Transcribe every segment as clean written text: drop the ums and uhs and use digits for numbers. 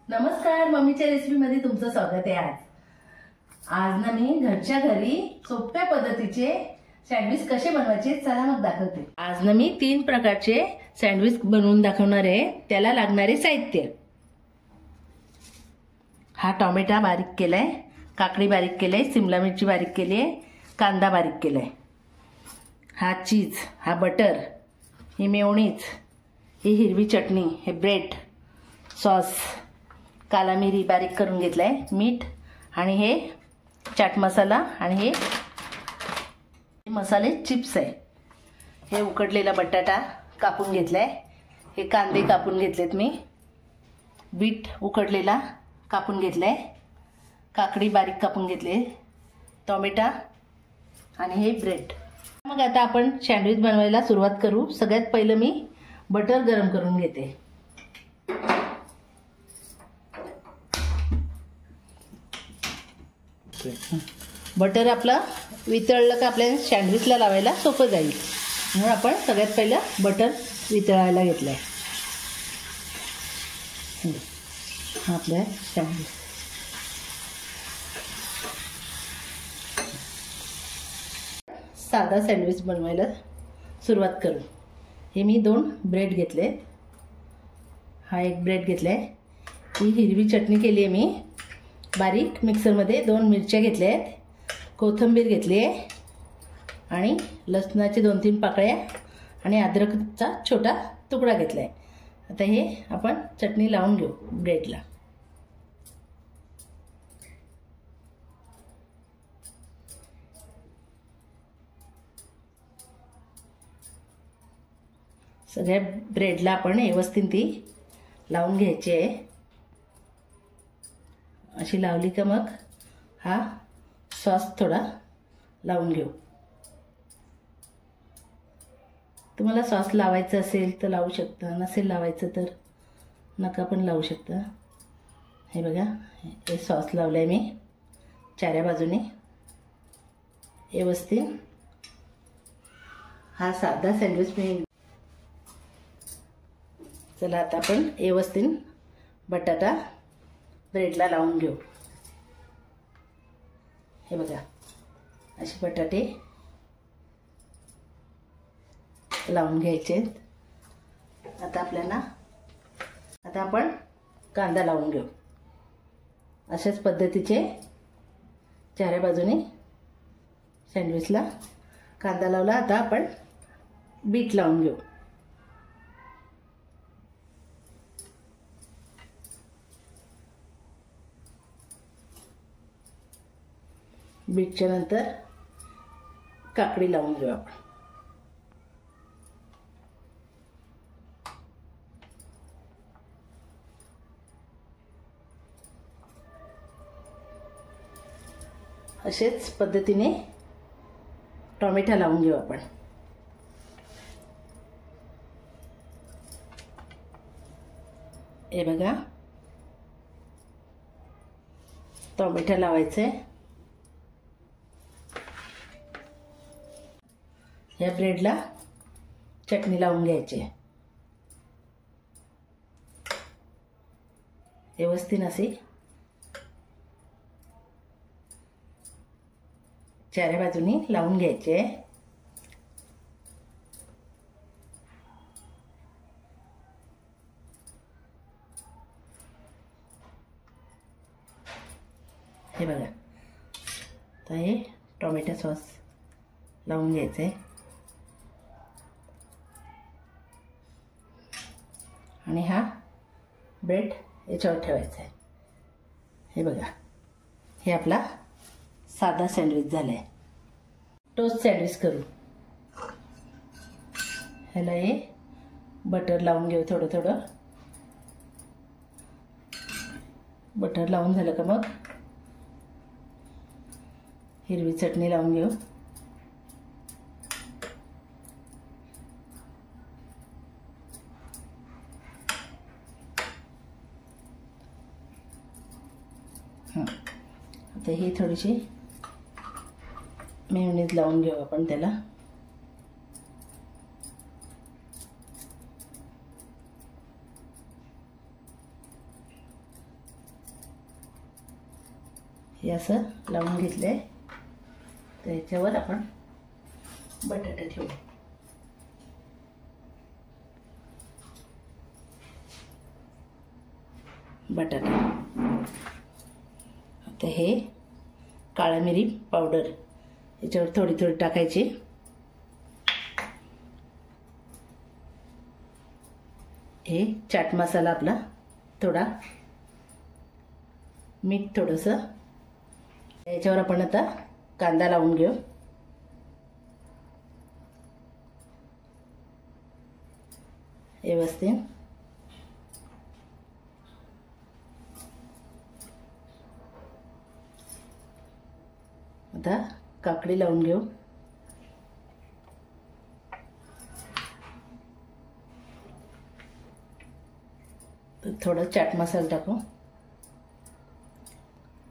नमस्कार, मम्मीच्या रेसिपीमध्ये तुमचं स्वागत आहे। आज ना मी घरच्या घरी सोप्या पद्धतीचे सँडविच कसे बनवायचे चला मग दाखवते। आज ना मी 3 प्रकारचे सँडविच बनवून दाखवणार आहे। त्याला लागणारे साहित्य: हा टोमॅटो बारीक केलाय, काकडी बारीक केलाय, शिमला मिरची बारीक केली आहे, कांदा बारीक केलाय, हा चीज, हा बटर, ही मेयोनीज, ही हिरवी चटणी, हे ब्रेड, सॉस, काला मिरी बारीक करून घेतलाय, मीठ आणि हे चाट मसाला आणि हे मसाले चिप्स आहे। हे उकडलेला बटाटा कापून घेतलाय, हे कांदे कापून घेतलेत मी, बीट उकडलेला कापून घेतलाय, काकडी बारीक कापून घेतले, टोमॅटो आणि हे ब्रेड। मग आता आपण सँडविच बनवायला सुरुवात करू। सगळ्यात पहिलं मी बटर गरम करून घेते। बटर आपलं वितळलं का आपल्याला सँडविचला लावायला सोपं जाईल, म्हणून आपण सगळ्यात पहिलं बटर वितळायला घेतलंय। आपल्या सँडविच साधा सँडविच बनवायला सुरुवात करू। हे मी 2 ब्रेड घेतले, हा एक ब्रेड घेतलाय, ही हिरवी चटणी केली आहे मी बारीक मिक्सरमध्ये, 2 मिरच्या घेतल्या आहेत, कोथिंबीर घेतली आहे आणि लसणाचे 2-3 पाकळ्या आणि अद्रकचा छोटा तुकडा घेतला आहे। आता हे आपण चटणी लावून घेऊ ब्रेडला। सगळ्या ब्रेडला आपण व्यवस्थित ती लावून घ्यायची आहे। अशी लावली का मग हा सॉस थोडा लावून घेऊ। तुम्हाला सॉस लावायचं असेल तर लावू शकता, नसेल लावायचं तर नका पण लावू शकता। हे बघा, हे सॉस लावलाय मी चाऱ्या बाजूने व्यवस्थित। हा साधा सँडविच मी चला आता आपण व्यवस्थित बटाटा ब्रेडला लावून घेऊ। हे बघा, असे बटाटे लावून घ्यायचे। आता आपण कांदा लावून घेऊ। अशाच पद्धतीचे चारी बाजूने सँडविचला कांदा लावला। आता आपण बीट लावून घेऊ। बीटच्या नंतर काकडी लावून घेऊ आपण। असेच पद्धतीने टोमॅटो लावून घेऊ आपण। हे बघा, टोमॅटो लावायचे। या ब्रेडला चटणी लावून घ्यायची, व्यवस्थित अशी चारी बाजूनी लावून घ्यायचे। हे बघा, तर हे टोमॅटो सॉस लावून घ्यायचे आणि हा ब्रेड याच्यावर ठेवायचा आहे। हे बघा, हे आपला साधा सँडविच झालाय। टोस्ट सँडविच करू। ह्याला हे बटर लावून घेऊ, थोडं थोडं बटर लावून झालं का मग हिरवी चटणी लावून घेऊ। आता ही थोडीशी मेयोनीज लावून घेऊ आपण त्याला। हे असं लावून घेतले. तर ह्याच्यावर आपण बटाटा ठेवू. बटाटा. आता हे काळा मिरी पावडर याच्यावर थोडी थोडी टाकायची. हे चाट मसाला आपला थोडा, मीठ थोडंसं. याच्यावर आपण आता कांदा लावून घेऊ. व्यवस्थित. आता काकडी लावून घेऊ. तर थोडं चाट मसाला टाकू,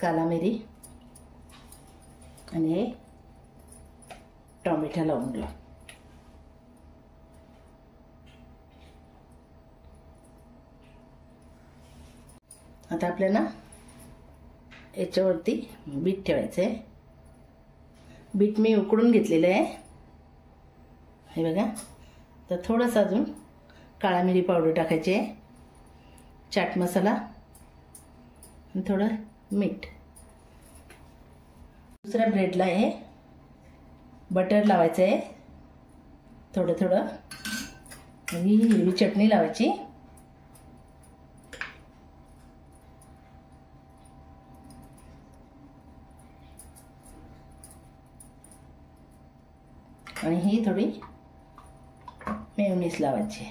काला मिरी आणि हे टोमॅटो लावून घेऊ. आता आपल्याला याच्यावरती बीट ठेवायचं आहे. बीट मी उकडून घेतलेलं आहे, हे बघा. तर थोडंसं अजून काळा मिरी पावडर टाकायची आहे, चाट मसाला आणि थोडं मीठ. दुसऱ्या ब्रेडला हे बटर लावायचं आहे थोडं थोडं. ही हिरवी चटणी लावायची. आणि ही थोडी मेयोनीज लावायची.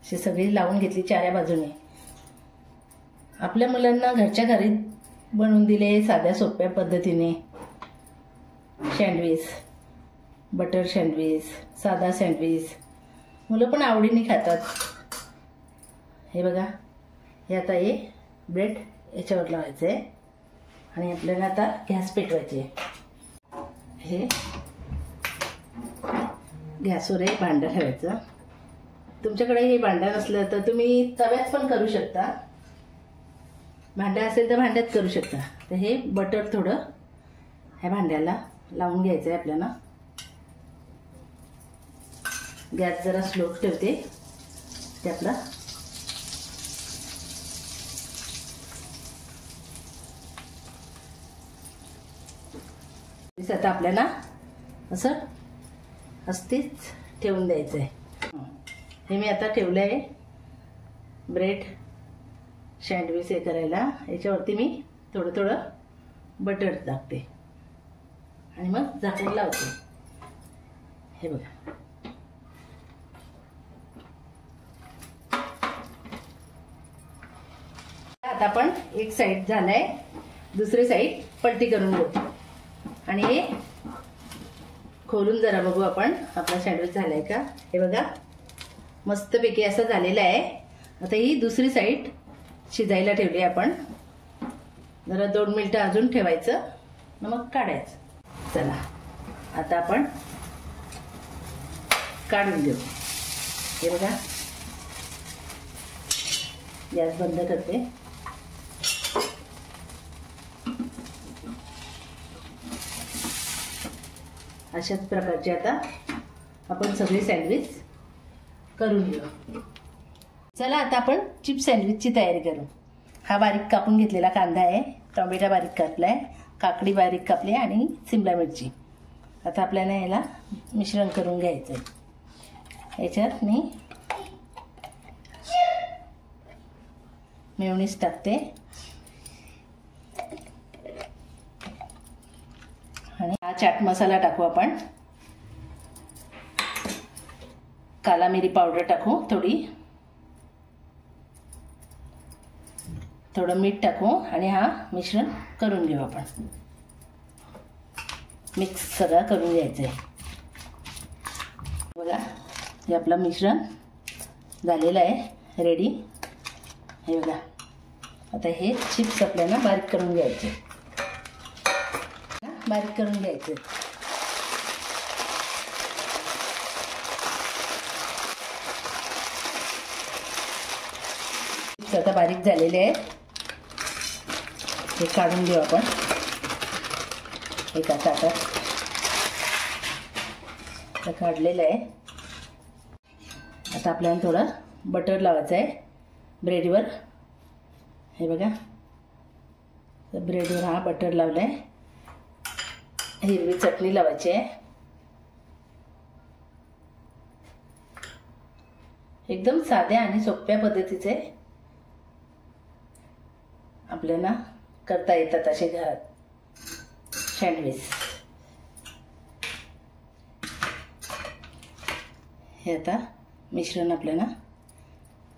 अशी सगळी लावून घेतली चाऱ्या बाजूने. आपल्या मुलांना घरच्या घरी बनवून दिले साध्या सोप्या पद्धतीने. सँडविच, बटर सँडविच, साधा सँडविच मुलं पण आवडीने खातात. हे बघा. हे आता हे ब्रेड याच्यावर लावायचं आहे आणि आपल्याला आता गॅस पेटवायची आहे. हे गॅसवर एक भांडं ठेवायचं. तुमच्याकडे हे भांडं नसलं तर तुम्ही तव्यात पण करू शकता. भांडं असेल तर भांड्यात करू शकता. तर हे बटर थोडं ह्या भांड्याला लावून घ्यायचं आहे आपल्याला. गॅस जरा स्लो ठेवते. ते आपला आता आपल्याला असं अस्तीच ठेवून द्यायचं आहे. हे मी आता ठेवलं आहे ब्रेड सँडविच हे करायला. याच्यावरती मी थोडं थोडं बटर टाकते आणि मग झाकण लावते. हे बघा. आता आपण एक साईड झालाय, दुसरी साईड पलटी करून घेऊ आणि हे खोलून जरा बघू आपण आपला सँडविच झालाय का. हे बघा मस्तपैकी असं झालेलं आहे. आता ही दुसरी साईड शिजायला ठेवली आपण. जरा 2 मिनिटं अजून ठेवायचं, मग काढायचं. चला आता आपण काढून घेऊ. हे बघा. गॅस बंद करते. अशाच प्रकारचे आता आपण सगळे सँडविच करून घेऊ. चला आता आपण चिप्स सँडविचची तयारी करू. हा बारीक कापून घेतलेला कांदा आहे, टोमॅटो बारीक कापलाय, काकडी बारीक कापली आणि सिमला मिरची. आता आपल्याला याला मिश्रण करून घ्यायचं आहे. याच्यात मी मेयोनीज टाकते आणि हा चाट मसाला टाकू आपण. काला मिरी पावडर टाकू थोडी, थोडं मीठ टाकू आणि हा मिश्रण करून घेऊ आपण. मिक्स सगळं करून घ्यायचं आहे. बघा हे आपलं मिश्रण झालेलं आहे रेडी. हे बघा. आता हे चिप्स आपल्याला बारीक करून घ्यायचे. बारीक करून घ्यायचे. चिप्स आता बारीक झालेले आहेत. हे काढून घेऊ आपण एका ताटात. तर काढलेलं आहे. आता आपल्याला थोडं बटर लावायचं आहे ब्रेडवर. हे बघा, तर ब्रेडवर हा बटर लावला आहे. हिरवी चटणी लावायची आहे. एकदम साध्या आणि सोप्या पद्धतीचे आपल्याला करता येतात असे घरात सँडविच. हे आता मिश्रण आपल्याला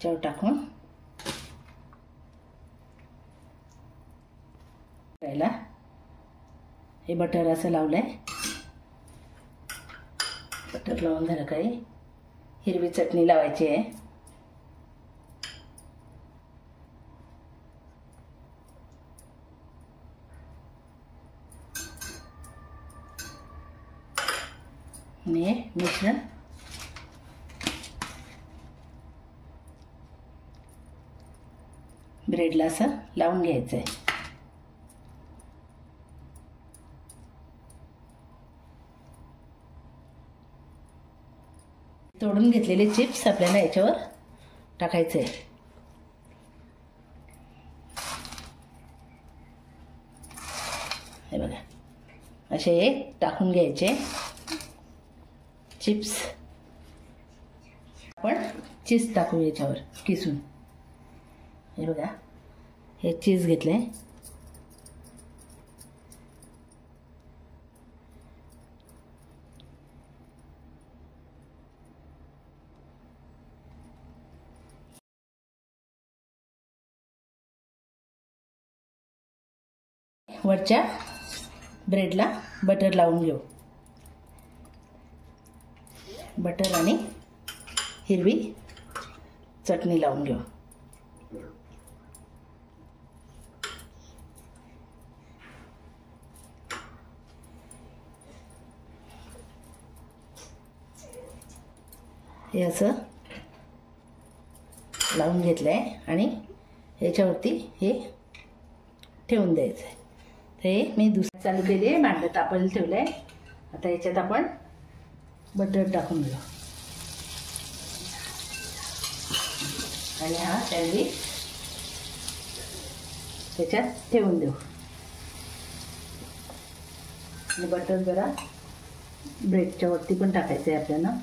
त्यावर टाकून पहिला हे बटर असं लावलंय. बटर लावून झालं काही हिरवी चटणी लावायची आहे. आणि मिश्रण ब्रेडला असं लावून घ्यायचं आहे. तोडून घेतलेले चिप्स आपल्याला याच्यावर टाकायचे. हे बघा, असे टाकून घ्यायचे चिप्स. आपण चीज टाकू याच्यावर किसून. हे बघा, हे चीज घेतले. वरच्या ब्रेडला बटर लावून घेऊ. बटर आणि हिरवी चटणी लावून घेऊ. हे असं लावून घेतलं आहे आणि याच्यावरती हे ठेवून द्यायचं आहे. हे मी दुसरं चालू केली आहे, भांडं तापायला ठेवलं आहे. आता याच्यात आपण बटर टाकून घेऊ आणि हा सँडविच त्याच्यात ठेवून देऊ. आणि बटर जरा ब्रेडच्या वरती पण टाकायचं आहे आपल्याला.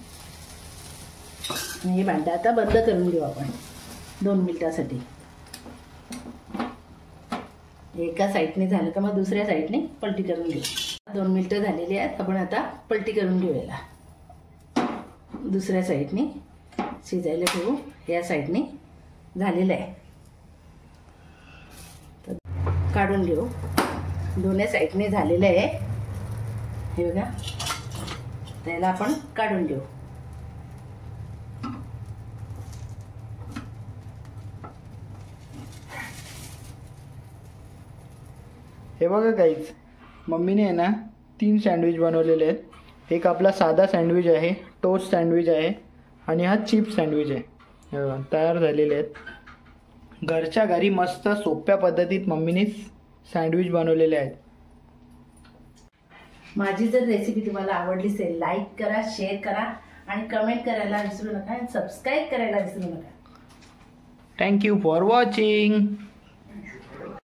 हे भांडं आता बंद करून घेऊ आपण 2 मिनिटासाठी. एका साईडने झालं का मग दुसऱ्या साईडने पलटी करून घेऊ. 2 मिनिटं झालेली आहेत. आपण आता पलटी करून घेऊ. याला दुसऱ्या साईडने शिजायला ठेवू. या साईडने झालेलं आहे तर काढून घेऊ. दोन्ही साईडने झालेलं आहे. हे बघा, त्याला आपण काढून घेऊ. हे बघा गाईज, मम्मीने आहे ना 3 सँडविच बनवलेले आहेत. एक आपला साधा सँडविच आहे, टोस्ट सँडविच आहे आणि हा चिप्स सँडविच आहे. हे बघा, तयार झालेले आहेत. घरच्या घरी मस्त सोप्या पद्धतीत मम्मीने सँडविच बनवलेले आहेत. माझी जर रेसिपी तुम्हाला आवडली असेल, लाईक करा, शेअर करा आणि कमेंट करायला विसरू नका आणि सबस्क्राईब करायला विसरू नका. Thank you for watching.